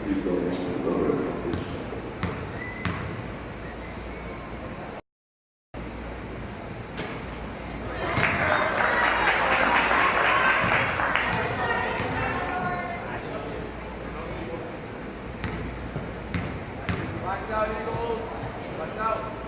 Please go into the lower pitch. Lights out, Eagles. Lights out.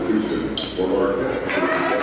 substitution for Marquette.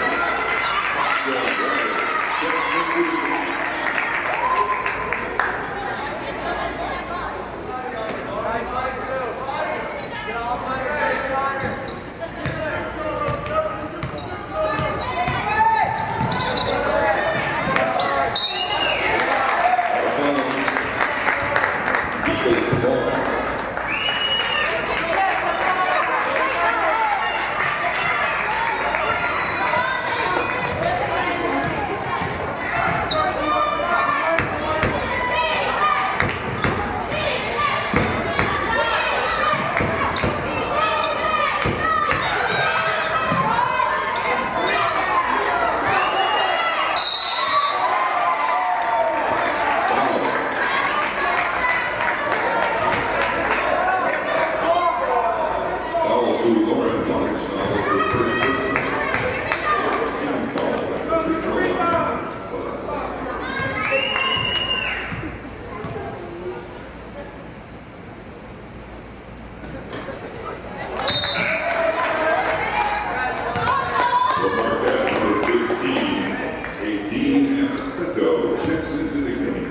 Checks into the game.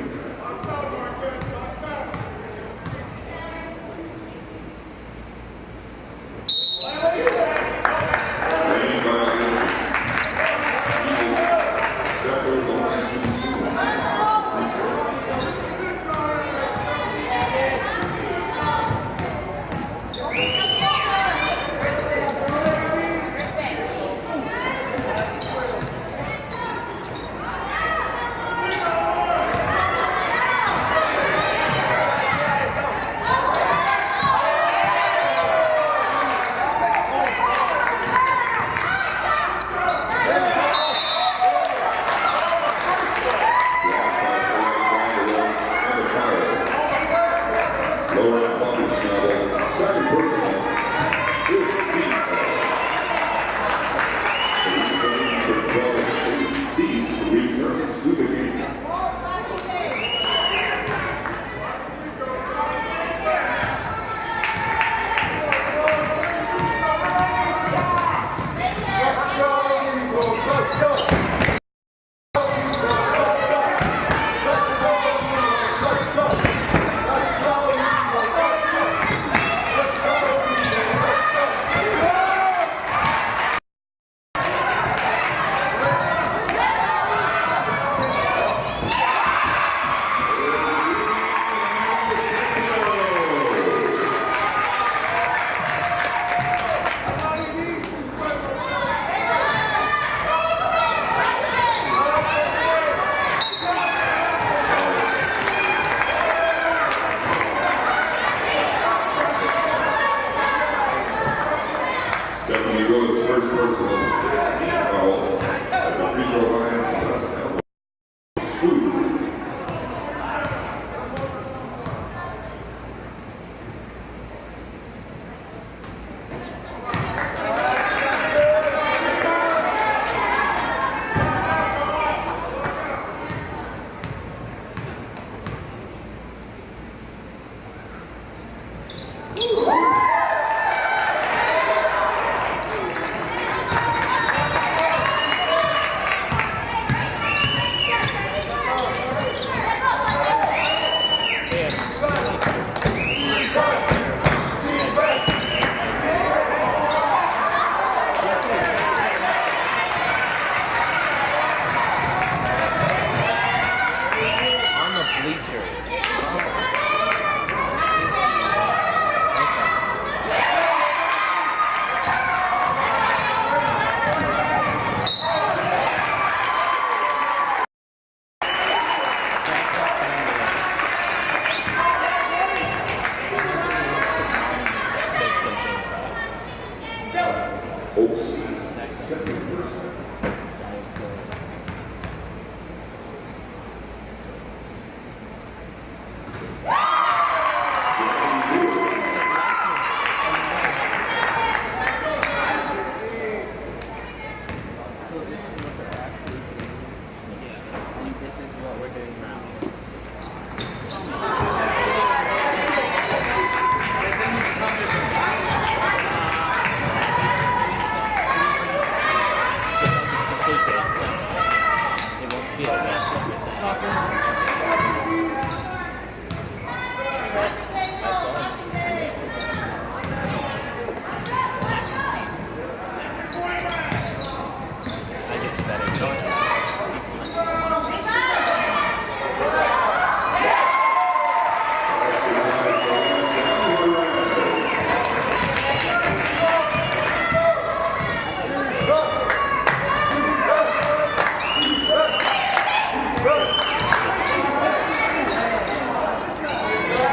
Lane violation. Separate lines and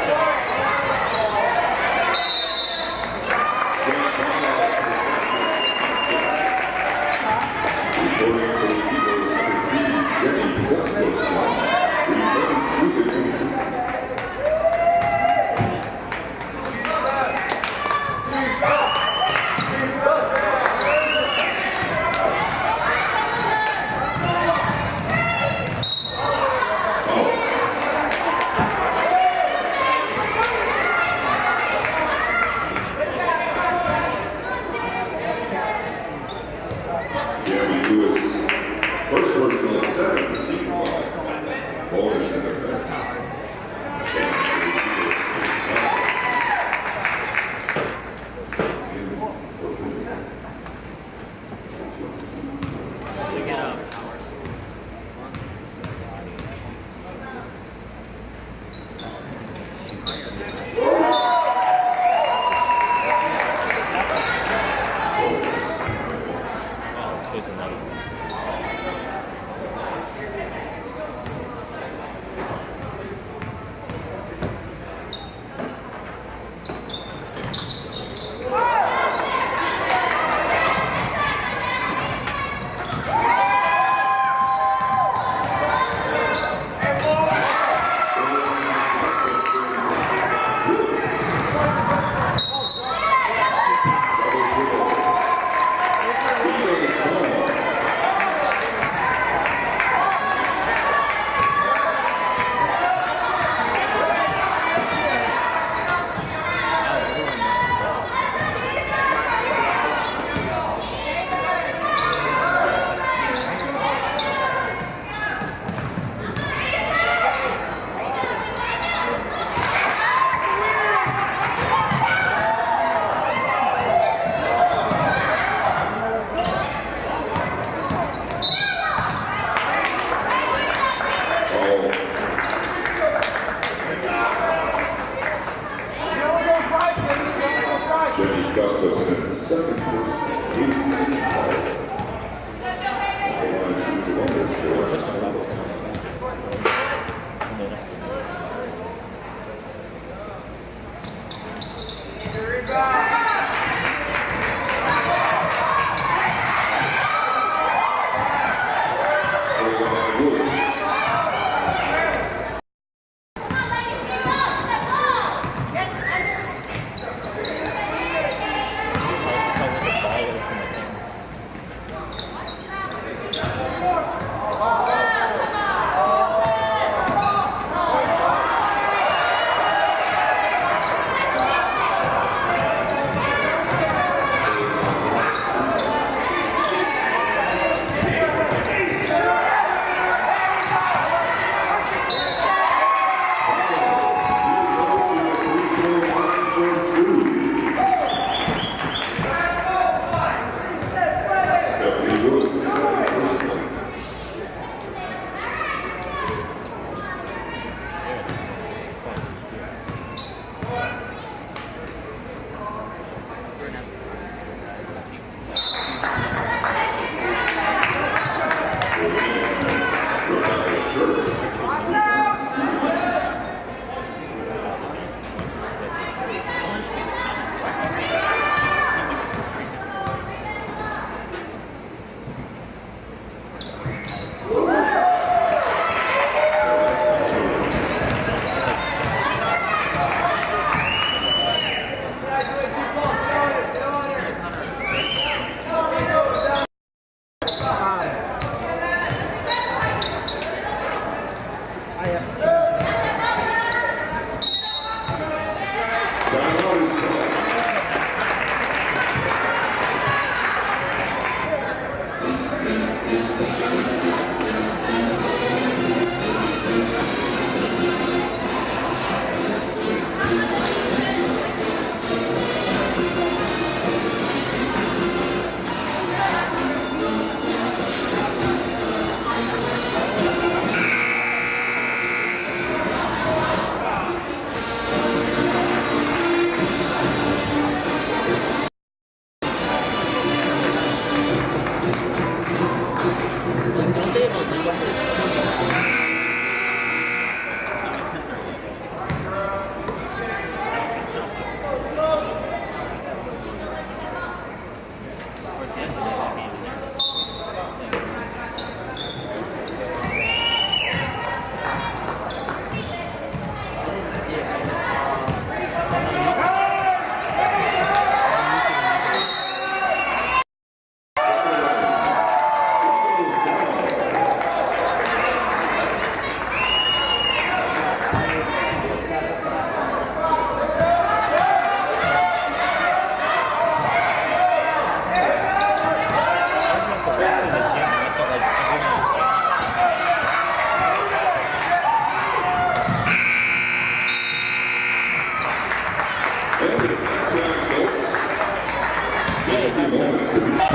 Luther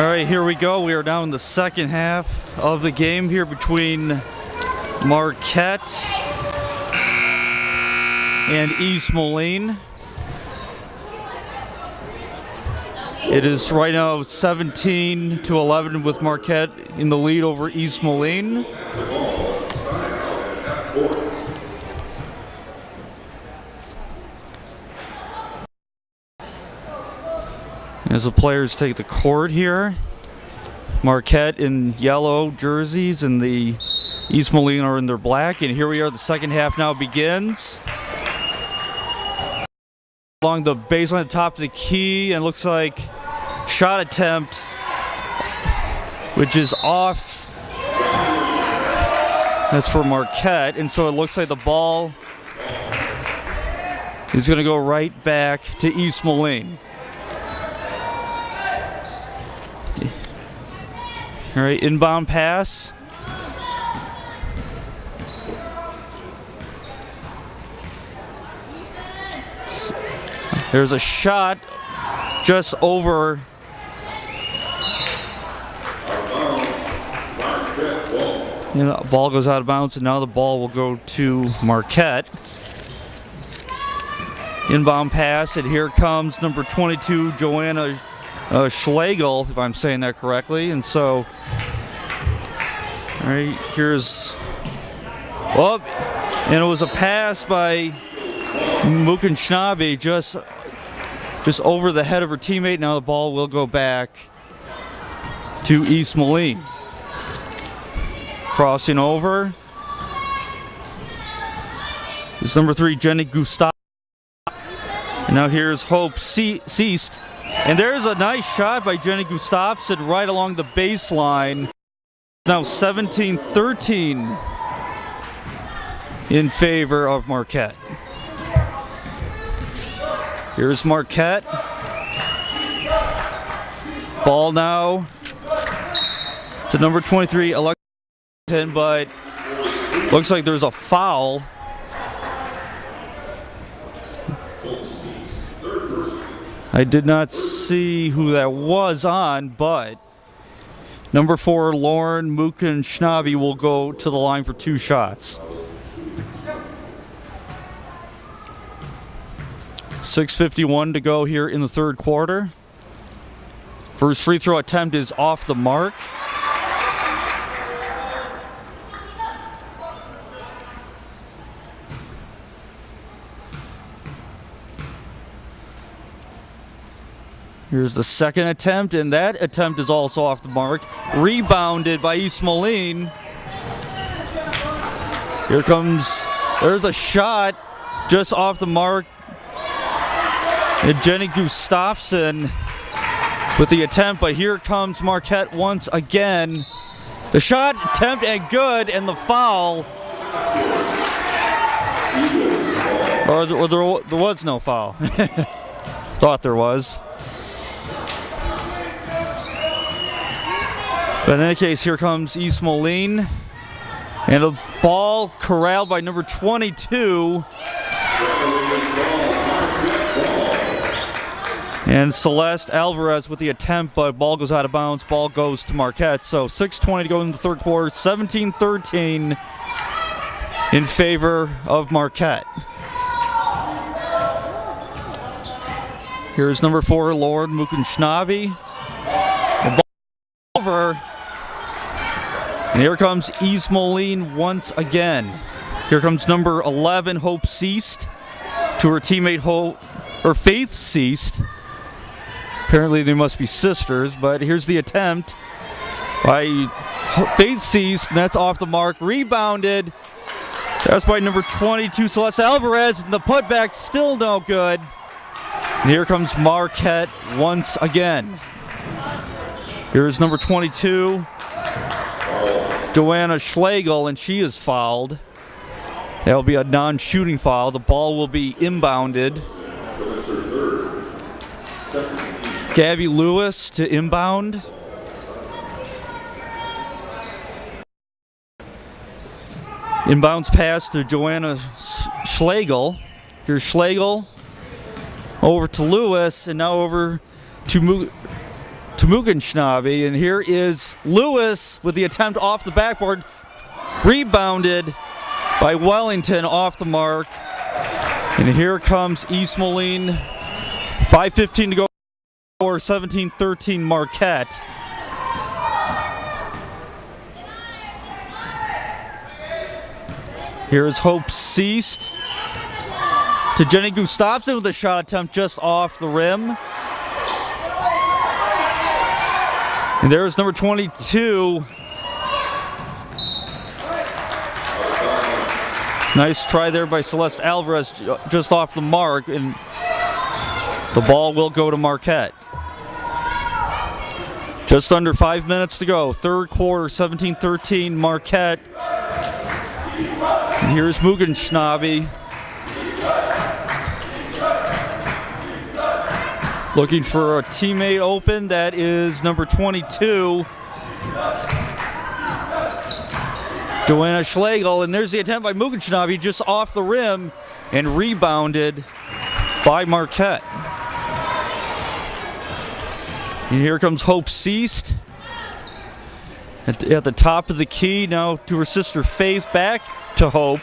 All right, here we go. We are now in the second half of the game here between Marquette and East Moline. It is right now 17-11 with Marquette in the lead over East Moline. As the players take the court here, Marquette in yellow jerseys and the East Moline are in their black. And here we are, the second half now begins. Along the baseline at the top of the key, and looks like shot attempt, which is off. That's for Marquette, and so it looks like the ball is going to go right back to East Moline. All right, inbound pass. There's a shot just over. You know, ball goes out of bounds, and now the ball will go to Marquette. Inbound pass, and here comes number 22, Joanna Schlegel, if I'm saying that correctly. And so, all right, here's, oh, and it was a pass by Mukunshnabi just over the head of her teammate. Now the ball will go back to East Moline. Crossing over is number 3, Jenny Gustav. And now here's Hope Ceased. And there's a nice shot by Jenny Gustafsson right along the baseline. Now 17-13 in favor of Marquette. Here's Marquette. Ball now to number 23, Alexa, but looks like there's a foul. I did not see who that was on, but number 4, Lauren Mukunshnabi, will go to the line for 2 shots. 6:51 to go here in the third quarter. First free throw attempt is off the mark. Here's the second attempt, and that attempt is also off the mark. Rebounded by East Moline. Here comes, there's a shot just off the mark. And Jenny Gustafsson with the attempt, but here comes Marquette once again. The shot attempt and good, and the foul. Or there was no foul. Thought there was. But in any case, here comes East Moline. And the ball corralled by number 22. And Celeste Alvarez with the attempt, but ball goes out of bounds. Ball goes to Marquette. So 6:20 to go in the third quarter. 17-13 in favor of Marquette. Here's number 4, Lauren Mukunshnabi. The ball over. And here comes East Moline once again. Here comes number 11, Hope Ceased, to her teammate Faith Ceased. Apparently they must be sisters, but here's the attempt by Faith Ceased, and that's off the mark. Rebounded. That's by number 22, Celeste Alvarez, and the putback still no good. And here comes Marquette once again. Here's number 22, Joanna Schlegel, and she is fouled. That'll be a non-shooting foul. The ball will be inbounded. Gabby Lewis to inbound. Inbounds pass to Joanna Schlegel. Here's Schlegel over to Lewis, and now over to to Mugenschnabe. And here is Lewis with the attempt off the backboard. Rebounded by Wellington off the mark. And here comes East Moline. 5:15 to go for 17-13 Marquette. Here's Hope Ceased to Jenny Gustafson with a shot attempt just off the rim. And there's number 22. Nice try there by Celeste Alvarez just off the mark, and the ball will go to Marquette. Just under 5 minutes to go. Third quarter, 17-13 Marquette. And here's Mugenschnabe. Looking for a teammate open. That is number 22. Joanna Schlegel. And there's the attempt by Mugenschnabe just off the rim and rebounded by Marquette. And here comes Hope Ceased at the top of the key. Now to her sister Faith, back to Hope.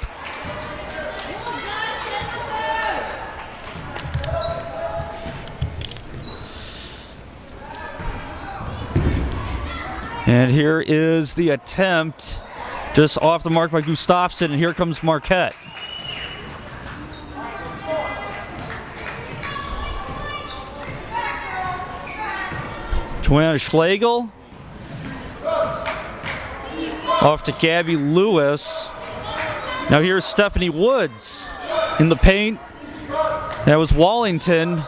And here is the attempt just off the mark by Gustafson, and here comes Marquette. Joanna Schlegel off to Gabby Lewis. Now here's Stephanie Woods in the paint. That was Wallington.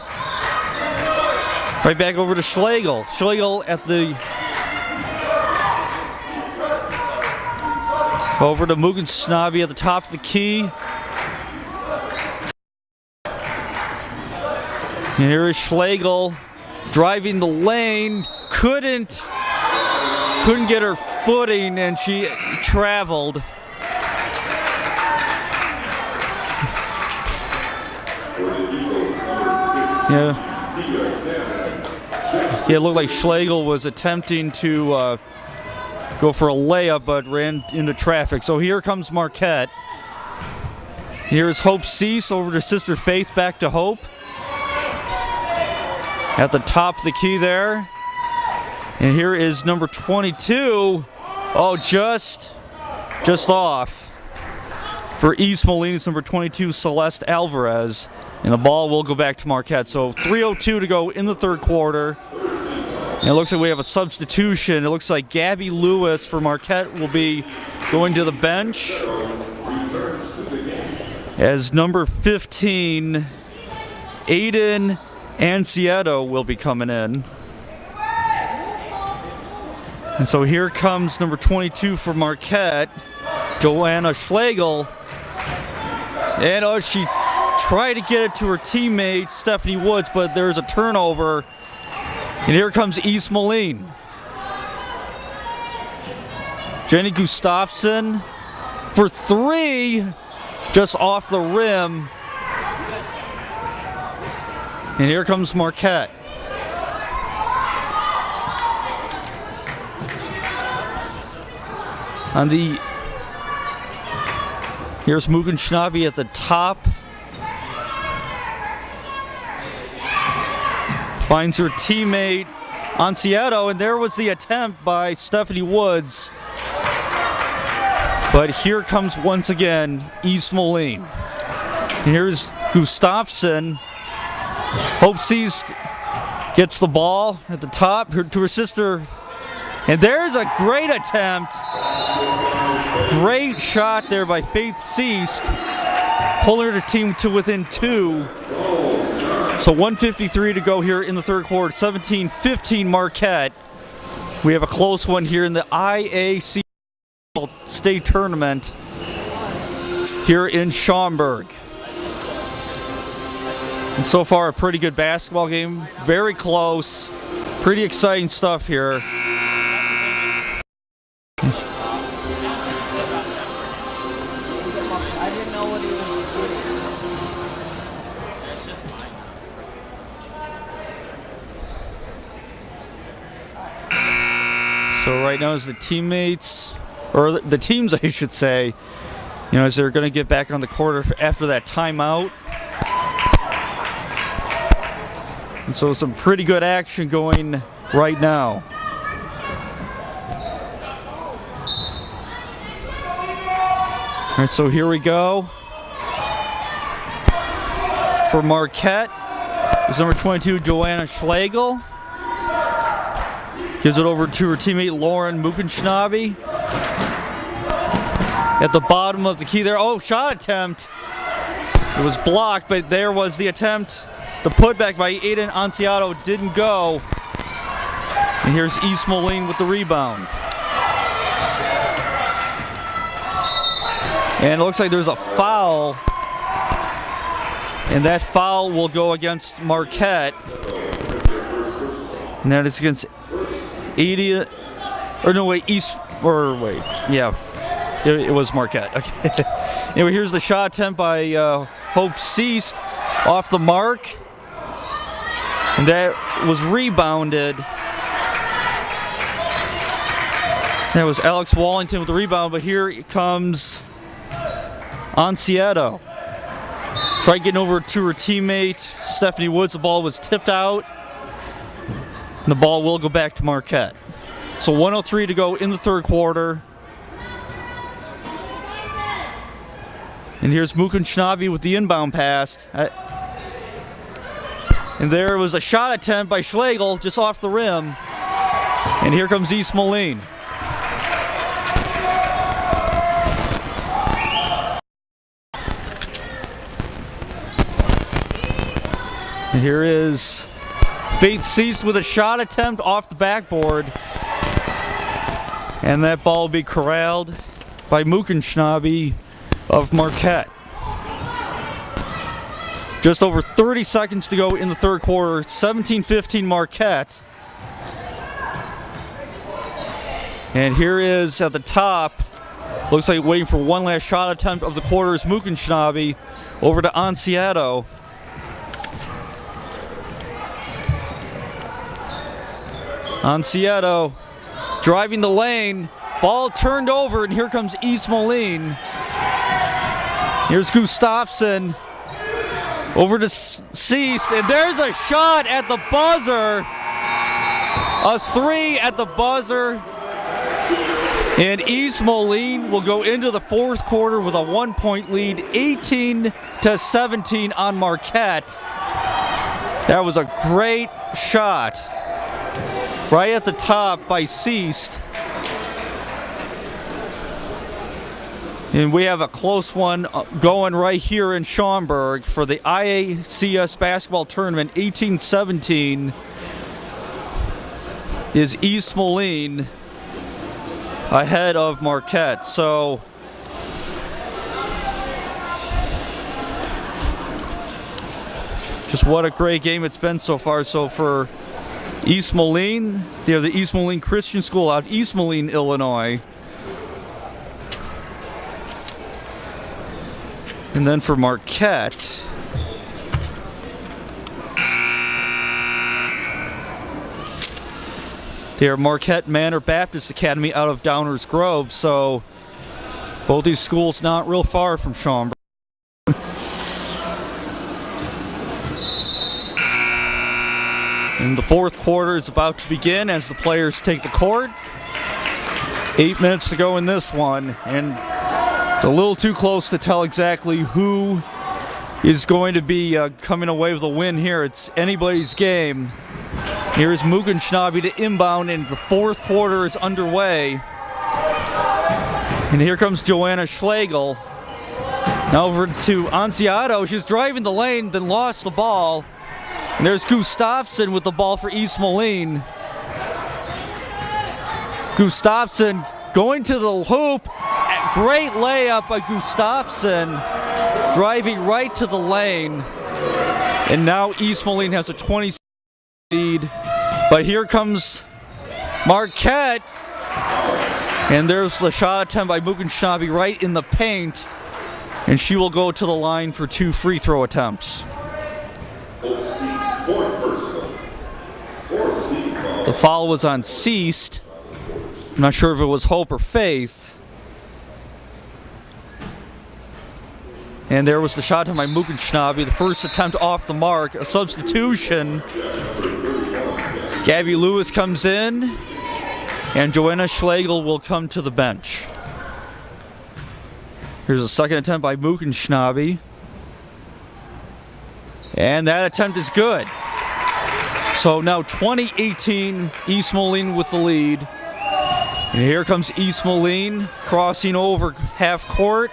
Right back over to Schlegel. Schlegel at the over to Mugenschnabe at the top of the key. And here is Schlegel driving the lane. Couldn't get her footing, and she traveled. Yeah, it looked like Schlegel was attempting to go for a layup, but ran into traffic. So here comes Marquette. Here's Hope Cease over to Sister Faith, back to Hope. At the top of the key there. And here is number 22. Oh, just off. For East Moline, it's number 22, Celeste Alvarez. And the ball will go back to Marquette. So 3:02 to go in the third quarter. And it looks like we have a substitution. It looks like Gabby Lewis for Marquette will be going to the bench as number 15, Aiden Ancieto, will be coming in. And so here comes number 22 for Marquette, Joanna Schlegel. And she tried to get it to her teammate, Stephanie Woods, but there's a turnover. And here comes East Moline. Jenny Gustafson for three, just off the rim. And here comes Marquette. Here's Mugenschnabe at the top. Finds her teammate Ancieto, and there was the attempt by Stephanie Woods. But here comes once again East Moline. Here's Gustafson. Hope Cease gets the ball at the top to her sister. And there's a great attempt. Great shot there by Faith Cease, pulling her team to within two. So 1:53 to go here in the third quarter. 17-15 Marquette. We have a close one here in the IACS state tournament here in Schaumburg. And so far, a pretty good basketball game. Very close. Pretty exciting stuff here. So right now, as the teammates, or the teams, I should say, as they're going to get back on the court after that timeout. And so some pretty good action going right now. All right, so here we go. For Marquette is number 22, Joanna Schlegel. Gives it over to her teammate, Lauren Mukenschnabe. At the bottom of the key there. Oh, shot attempt. It was blocked, but there was the attempt. The putback by Aiden Anciato didn't go. And here's East Moline with the rebound. And it looks like there's a foul. And that foul will go against Marquette. And that is against Adithya. Or no, wait, yeah. It was Marquette. Okay. Anyway, here's the shot attempt by Hope Ceased off the mark. And that was rebounded. That was Alex Wallington with the rebound, but here it comes Anciato. Tried getting over to her teammate, Stephanie Woods. The ball was tipped out. And the ball will go back to Marquette. So 1:03 to go in the third quarter. And here's Mukenschnabe with the inbound pass. And there was a shot attempt by Schlegel just off the rim. And here comes East Moline. And here is Faith Ceased with a shot attempt off the backboard. And that ball will be corralled by Mukenschnabe of Marquette. Just over 30 seconds to go in the third quarter. 17-15 Marquette. And here is at the top. Looks like waiting for one last shot attempt of the quarter is Mukenschnabe over to Anciato. Anciato driving the lane. Ball turned over, and here comes East Moline. Here's Gustafsson over to Ceased, and there's a shot at the buzzer. A three at the buzzer. And East Moline will go into the fourth quarter with a 1-point lead, 18-17 on Marquette. That was a great shot. Right at the top by Ceased. And we have a close one going right here in Schaumburg for the IACS basketball tournament. 18-17 is East Moline ahead of Marquette. So just what a great game it's been so far. So for East Moline, they're the East Moline Christian School out of East Moline, Illinois. And then for Marquette, they are Marquette Manor Baptist Academy out of Downers Grove. So both these schools not real far from Schaumburg. And the fourth quarter is about to begin as the players take the court. 8 minutes to go in this one, and it's a little too close to tell exactly who is going to be coming away with a win here. It's anybody's game. Here's Mukenschnabe to inbound, and the fourth quarter is underway. And here comes Joanna Schlegel. Now over to Anciato. She's driving the lane, then lost the ball. And there's Gustafsson with the ball for East Moline. Gustafsson going to the hoop. Great layup by Gustafsson, driving right to the lane. And now East Moline has a 20 lead. But here comes Marquette. And there's the shot attempt by Mukenschnabe right in the paint. And she will go to the line for 2 free throw attempts. The foul was on Ceased. I'm not sure if it was Hope or Faith. And there was the shot to my Mukenschnabe, the first attempt off the mark, a substitution. Gabby Lewis comes in, and Joanna Schlegel will come to the bench. Here's a second attempt by Mukenschnabe. And that attempt is good. So now 2018, East Moline with the lead. And here comes East Moline crossing over half court.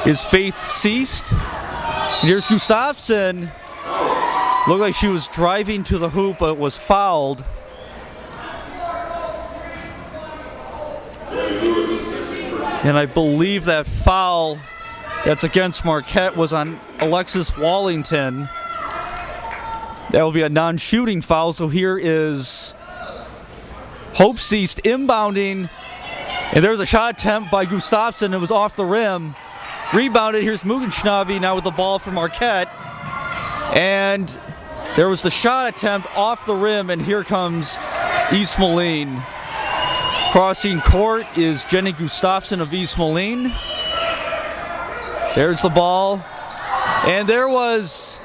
Is Faith Seast. And here's Gustafson. Looked like she was driving to the hoop, but was fouled. And I believe that foul that's against Marquette was on Alexis Wallington. That will be a non-shooting foul. So here is Hope Seast inbounding. And there's a shot attempt by Gustafson. It was off the rim. Rebounded. Here's Mukenschnabe now with the ball for Marquette. And there was the shot attempt off the rim. And here comes East Moline. Crossing court is Jenny Gustafson of East Moline. There's the ball. And there was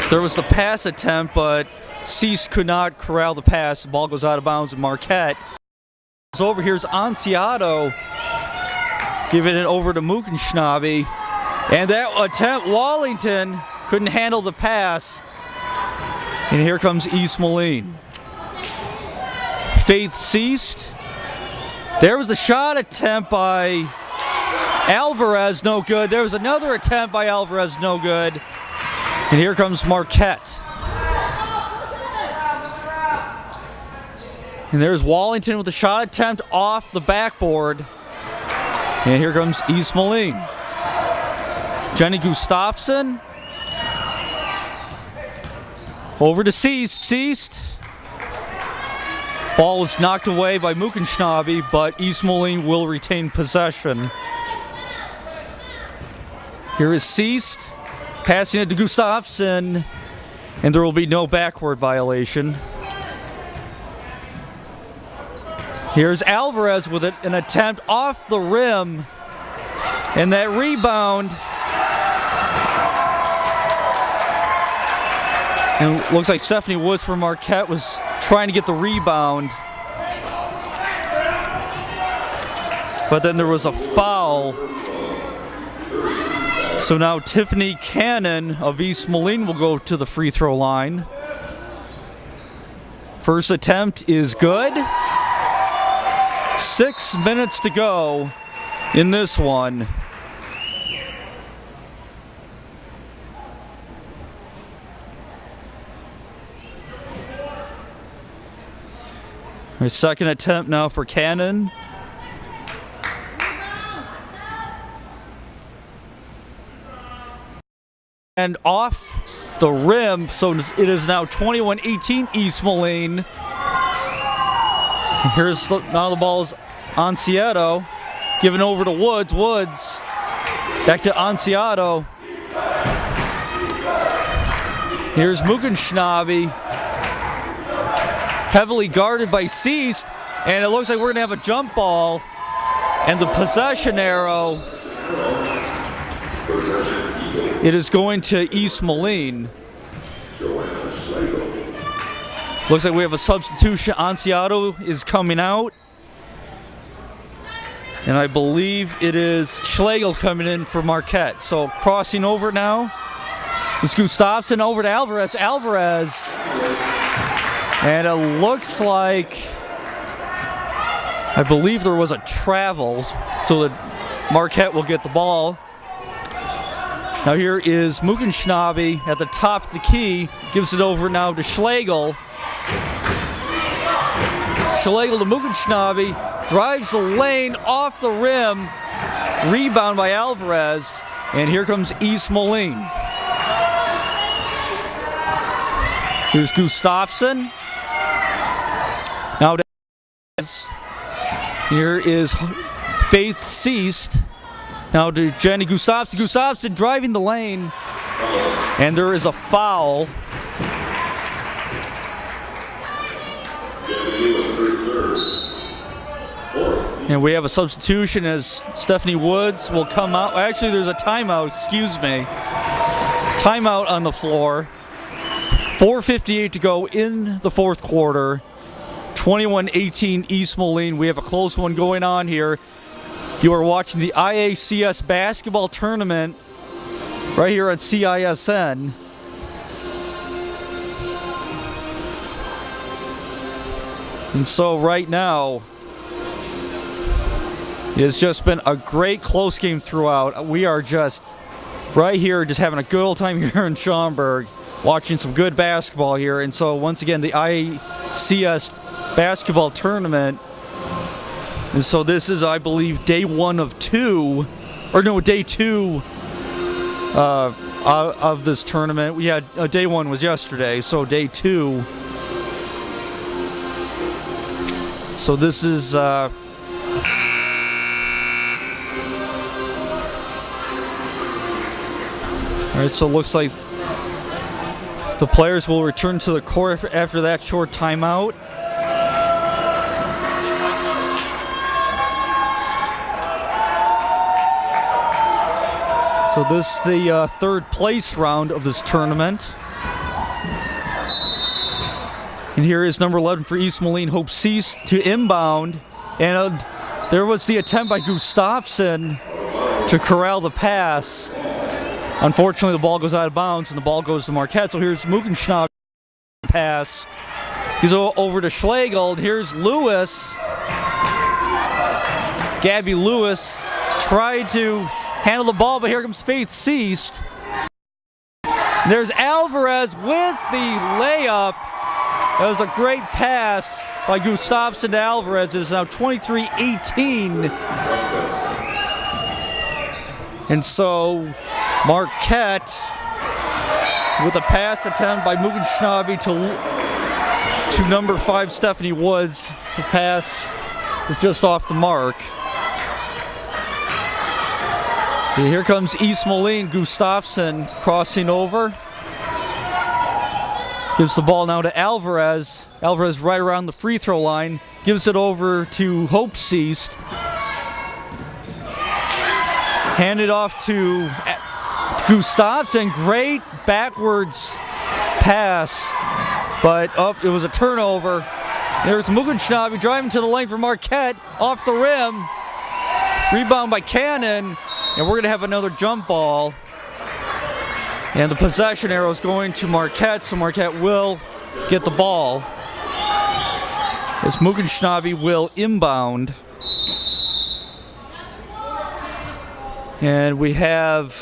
the pass attempt, but Cease could not corral the pass. The ball goes out of bounds, and Marquette. So over here's Anciato giving it over to Mukenschnabe. And that attempt, Wallington couldn't handle the pass. And here comes East Moline. Faith Seast. There was the shot attempt by Alvarez, no good. There was another attempt by Alvarez, no good. And here comes Marquette. And there's Wallington with the shot attempt off the backboard. And here comes East Moline. Jenny Gustafson. Over to Seast. Seast. Ball was knocked away by Mukenschnabe, but East Moline will retain possession. Here is Seast passing it to Gustafson, and there will be no backward violation. Here's Alvarez with an attempt off the rim, and that rebound. And it looks like Stephanie Woods from Marquette was trying to get the rebound. But then there was a foul. So now Tiffany Cannon of East Moline will go to the free throw line. First attempt is good. 6 minutes to go in this one. Second attempt now for Cannon. And off the rim, so it is now 21-18 East Moline. Here's now the ball is Anciato, given over to Woods. Woods back to Anciato. Here's Mukenschnabe, heavily guarded by Seast, and it looks like we're going to have a jump ball, and the possession arrow, it is going to East Moline. Looks like we have a substitution. Anciato is coming out, and I believe it is Schlegel coming in for Marquette. So crossing over now, it's Gustafson over to Alvarez. Alvarez. And it looks like, I believe there was a travel, so that Marquette will get the ball. Now here is Mukenschnabe at the top of the key, gives it over now to Schlegel. Schlegel to Mukenschnabe, drives the lane off the rim, rebound by Alvarez, and here comes East Moline. Here's Gustafson. Now here is Faith Seast. Now to Jenny Gustafson. Gustafson driving the lane. And there is a foul. And we have a substitution as Stephanie Woods will come out. Actually, there's a timeout, excuse me. Timeout on the floor. 4:58 to go in the fourth quarter. 21-18 East Moline. We have a close one going on here. You are watching the IACS basketball tournament right here on CISN. And so right now, it's just been a great close game throughout. We are just right here, just having a good old time here in Schaumburg, watching some good basketball here. And so once again, the IACS basketball tournament. And so this is, I believe, day 1 of 2, or no, day 2 of this tournament. We had day 1 was yesterday, so day 2. So this is all right, so it looks like the players will return to the court after that short timeout. So this is the third place round of this tournament. And here is number 11 for East Moline, Hope Ceased to inbound. And there was the attempt by Gustafsson to corral the pass. Unfortunately, the ball goes out of bounds and the ball goes to Marquette. So here's Muckenschnabel pass. He's over to Schlegel. Here's Lewis. Gabby Lewis tried to handle the ball, but here comes Faith Ceased. There's Alvarez with the layup. That was a great pass by Gustafsson to Alvarez. It is now 23-18. And so Marquette with a pass attempt by Muckenschnabel to number 5 Stephanie Woods. The pass is just off the mark. And here comes East Moline. Gustafsson crossing over. Gives the ball now to Alvarez. Alvarez right around the free throw line. Gives it over to Hope Ceased. Handed off to Gustafsson. Great backwards pass. But it was a turnover. There's Muckenschnabel driving to the lane for Marquette. Off the rim. Rebound by Cannon. And we're going to have another jump ball. And the possession arrow is going to Marquette, so Marquette will get the ball. As Muckenschnabel will inbound. And we have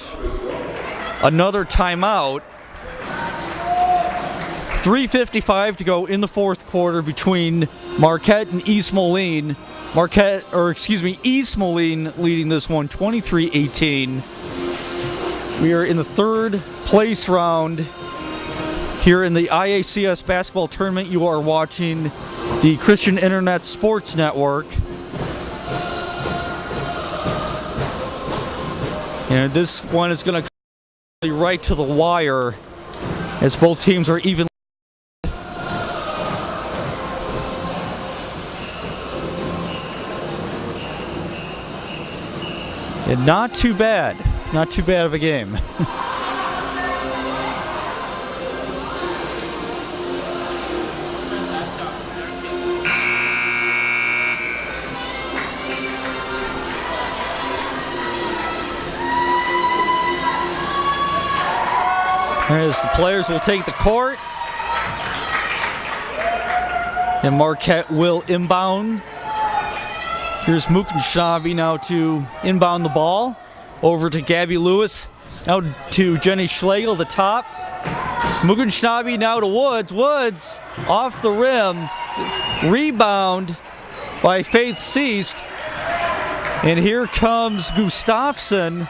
another timeout. 3:55 to go in the fourth quarter between Marquette and East Moline. East Moline leading this one 23-18. We are in the third place round here in the IACS basketball tournament. You are watching the Christian Internet Sports Network. And this one is going to come right to the wire as both teams are even. And not too bad. Not too bad of a game. As the players will take the court. And Marquette will inbound. Here's Muckenschnabel now to inbound the ball. Over to Gabby Lewis. Now to Jenny Schlegel, the top. Muckenschnabel now to Woods. Woods off the rim. Rebound by Faith Ceased. And here comes Gustafsson.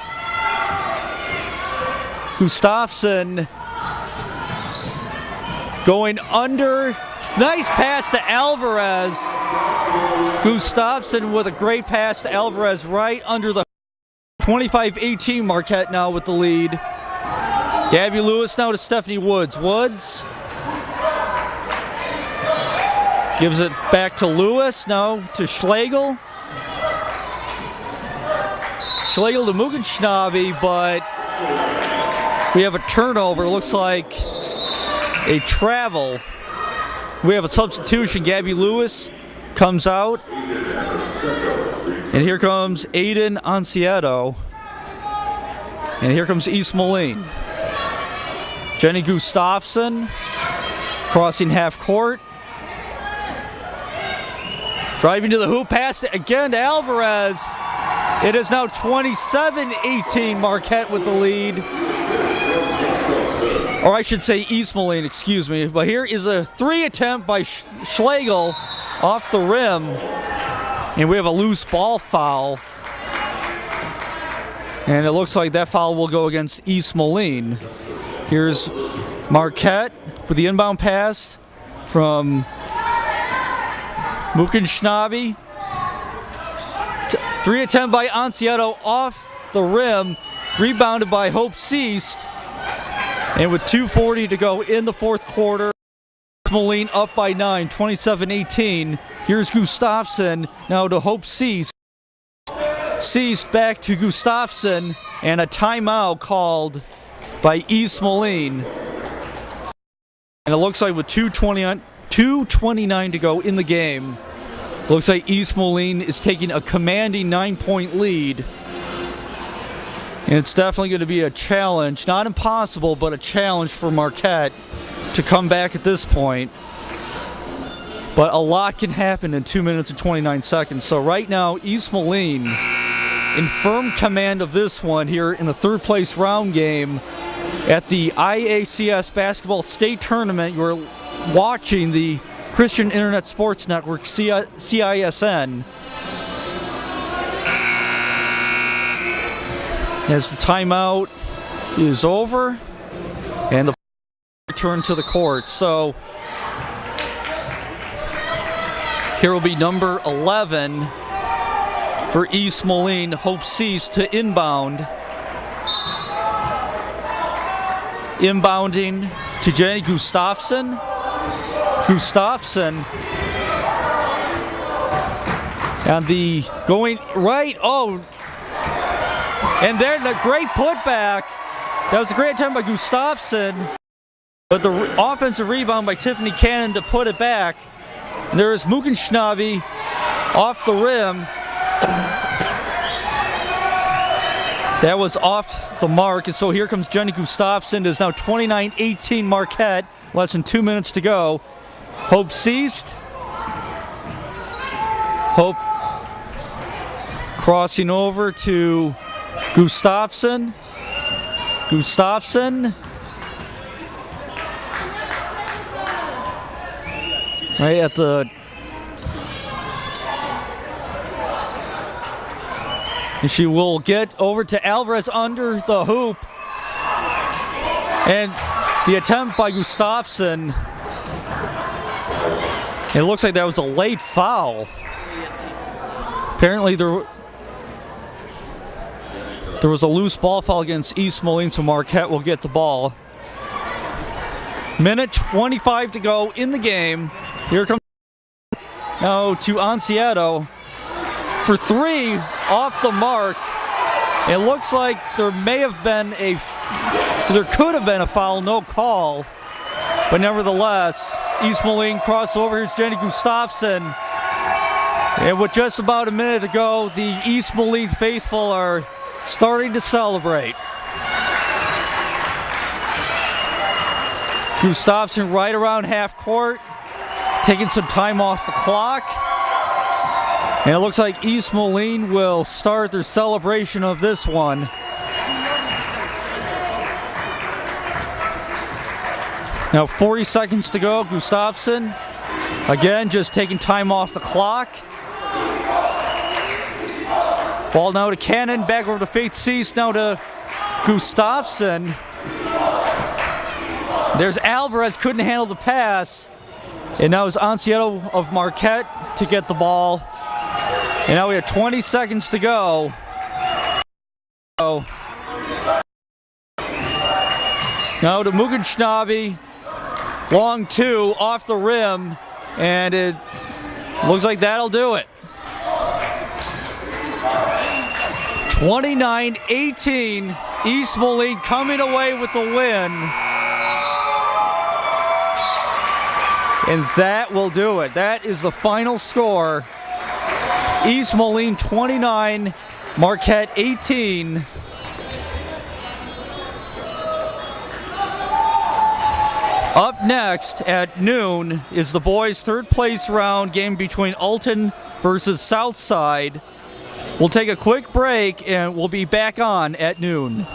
Gustafsson going under. Nice pass to Alvarez. Gustafsson with a great pass to Alvarez right under the 25-18. Marquette now with the lead. Gabby Lewis now to Stephanie Woods. Woods gives it back to Lewis, now to Schlegel. Schlegel to Mugenschnabi, but we have a turnover. Looks like a travel. We have a substitution. Gabby Lewis comes out. And here comes Aiden Ancieto. And here comes East Moline. Jenny Gustafson crossing half court. Driving to the hoop, pass it again to Alvarez. It is now 27-18, Marquette with the lead. Or I should say East Moline, excuse me. But here is a 3 attempt by Schlegel off the rim. And we have a loose ball foul. And it looks like that foul will go against East Moline. Here's Marquette for the inbound pass from Mugenschnabi. 3 attempt by Ancieto off the rim. Rebounded by Hope Seast. And with 2:40 to go in the fourth quarter, Moline up by 9, 27-18. Here's Gustafson now to Hope Seast. Seast back to Gustafson, and a timeout called by East Moline. And it looks like with 2:29 to go in the game, looks like East Moline is taking a commanding 9-point lead. And it's definitely going to be a challenge, not impossible, but a challenge for Marquette to come back at this point. But a lot can happen in 2 minutes and 29 seconds. So right now, East Moline in firm command of this one here in the third place round game at the IACS Basketball State Tournament. You're watching the Christian Internet Sports Network, CISN. As the timeout is over and the return to the court. So here will be number 11 for East Moline, Hope Seast to inbound. Inbounding to Jenny Gustafson. Gustafson. And the going right. Oh. And then a great putback. That was a great attempt by Gustafson. But the offensive rebound by Tiffany Cannon to put it back. And there is Mugenschnabi off the rim. That was off the mark. And so here comes Jenny Gustafson. It is now 29-18 Marquette. Less than 2 minutes to go. Hope Seast. Hope crossing over to Gustafson. Gustafson. Right at the... And she will get over to Alvarez under the hoop. And the attempt by Gustafson. It looks like that was a late foul. Apparently there was a loose ball foul against East Moline, so Marquette will get the ball. Minute 25 to go in the game. Here comes now to Ancieto for 3 off the mark. It looks like there could have been a foul, no call. But nevertheless, East Moline crossover. Here's Jenny Gustafson. And with just about a minute to go, the East Moline faithful are starting to celebrate. Gustafson right around half court, taking some time off the clock. And it looks like East Moline will start their celebration of this one. Now 40 seconds to go. Gustafson, again, just taking time off the clock. Ball now to Cannon, back over to Faith Seast, now to Gustafson. There's Alvarez, couldn't handle the pass. And now it's Ancieto of Marquette to get the ball. And now we have 20 seconds to go. Now to Mugenschnabi. Long 2 off the rim. And it looks like that'll do it. 29-18, East Moline coming away with the win. And that will do it. That is the final score. East Moline 29, Marquette 18. Up next at noon is the boys' third place round game between Alton versus Southside. We'll take a quick break and we'll be back on at noon.